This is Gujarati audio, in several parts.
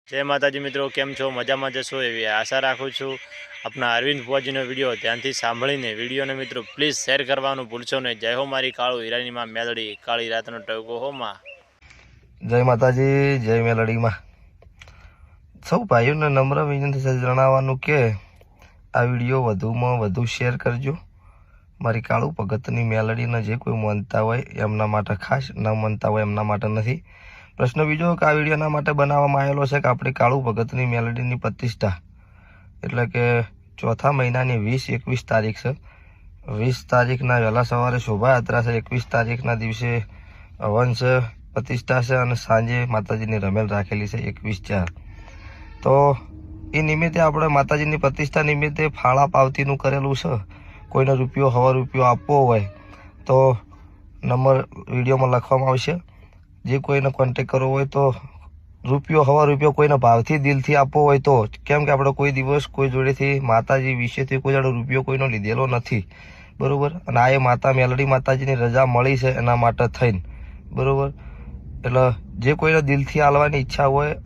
जय माताजी मित्रों, केम छो? मजा में जशो एवी आशा राखुं छूं। अपना अरविंद बुआजीनो विडियो ध्यानथी सांभळीने विडियोने मित्रों प्लीज शेर करवानुं भूलशो नहीं। जय हो मारी काळू हीरानी मां मेलडी, काळी रातनो टको हो मां। जय माताजी, जय मेलडी मां। सौ भाईओने नम्र विनंती छे जणाववानुं के आ विडियो वधुमां वधु शेर करजो। मारी काळू भगतनी मेलडीने जे कोई मानता होय एमना माटे खास, न मानता होय एमना माटे नथी। प्रश्न बीजो के आ विडियोना माटे बनाववामां आवेलो छे के आपणी काळू भगतनी मेलडीनी प्रतिष्ठा એટલે કે ચોથા મહિનાની 20-21 તારીખ છે। 20 તારીખના વહેલા સવારે શોભાયાત્રા છે। 21 તારીખના દિવસે હવન છે, પ્રતિષ્ઠા છે અને સાંજે માતાજીની રમેલ રાખેલી છે 21/4। તો એ નિમિત્તે આપણે માતાજીની પ્રતિષ્ઠા નિમિત્તે ફાળા પાવતીનું કરેલું છે। કોઈને રૂપિયો 100 રૂપિયો આપવો હોય તો નંબર વિડીયોમાં લખવામાં આવશે। જે કોઈને કોન્ટેક્ટ કરવો હોય તો રૂપિયો 100 રૂપિયો કોઈને ભાવથી દિલથી આપવો હોય તો, કેમ કે આપણે કોઈ દિવસ કોઈ જોડેથી માતાજી વિશેથી કોઈ જાડો રૂપિયો કોઈનો લીધેલો નથી, બરોબર। અને આ એ માતા મેલડી માતાજીની રજા મળી છે એના માટે થઈને, બરોબર। એટલે જે કોઈને દિલથી આલવાની ઈચ્છા હોય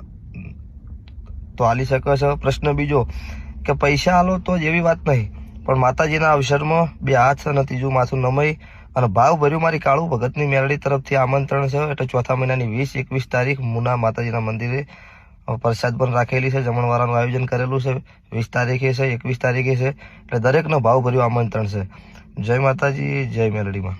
તો આલી શકે છે। પ્રશ્ન બીજો કે પૈસા આલો તો જ એવી વાત નહીં, પણ માતાજીના અવસરમાં બે હાથ અને ત્રીજું માથું નમાઈ અને ભાવભર્યું મારી કાળુ ભગતની મેલડી તરફથી આમંત્રણ છે। એટલે ચોથા મહિનાની 20-21 તારીખ મુના માતાજીના મંદિરે પ્રસાદ પણ રાખેલી છે, જમણવારનું આયોજન કરેલું છે। 20 તારીખે છે, 21 તારીખે છે, એટલે દરેકનો ભાવભર્યું આમંત્રણ છે। જય માતાજી, જય મેલડીમાં।